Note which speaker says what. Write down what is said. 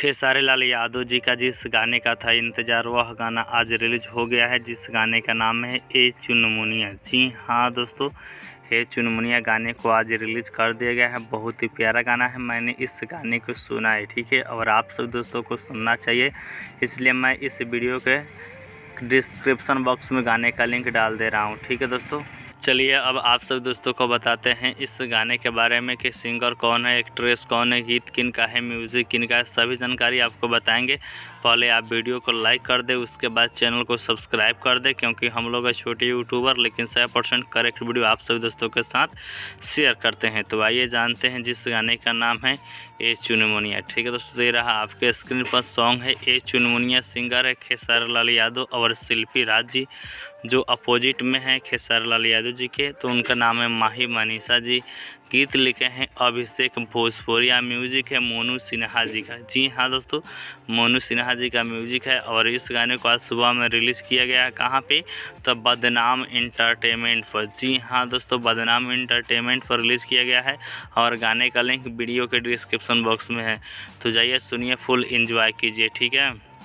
Speaker 1: खेसारी लाल यादव जी का जिस गाने का था इंतज़ार, वह गाना आज रिलीज हो गया है, जिस गाने का नाम है ए चुनमुनिया। जी हाँ दोस्तों, ए चुनमुनिया गाने को आज रिलीज़ कर दिया गया है। बहुत ही प्यारा गाना है, मैंने इस गाने को सुना है, ठीक है, और आप सब दोस्तों को सुनना चाहिए, इसलिए मैं इस वीडियो के डिस्क्रिप्शन बॉक्स में गाने का लिंक डाल दे रहा हूँ, ठीक है दोस्तों। चलिए अब आप सब दोस्तों को बताते हैं इस गाने के बारे में कि सिंगर कौन है, एक्ट्रेस कौन है, गीत किन का है, म्यूज़िक किन का है, सभी जानकारी आपको बताएंगे। पहले आप वीडियो को लाइक कर दें, उसके बाद चैनल को सब्सक्राइब कर दें, क्योंकि हम लोग है छोटे यूट्यूबर, लेकिन 100% करेक्ट वीडियो आप सभी दोस्तों के साथ शेयर करते हैं। तो आइए जानते हैं जिस गाने का नाम है ए चुनमुनिया, ठीक है दोस्तों। दे रहा आपके स्क्रीन पर सॉन्ग है ए चुनमुनिया। सिंगर है खेसारी लाल यादव और शिल्पी राज जी, जो अपोजिट में है खेसारी लाल यादव जी के, तो उनका नाम है माही मनीषा जी। गीत लिखे हैं अभिषेक भोजपुरिया। म्यूजिक है मोनू सिन्हा जी का। जी हाँ दोस्तों, मोनू सिन्हा जी का म्यूजिक है, और इस गाने को आज सुबह में रिलीज़ किया गया है। कहाँ पे? तो बदनाम इंटरटेनमेंट पर। जी हाँ दोस्तों, बदनाम इंटरटेनमेंट पर रिलीज़ किया गया है, और गाने का लिंक वीडियो के डिस्क्रिप्शन बॉक्स में है। तो जाइए सुनिए, फुल एंजॉय कीजिए, ठीक है।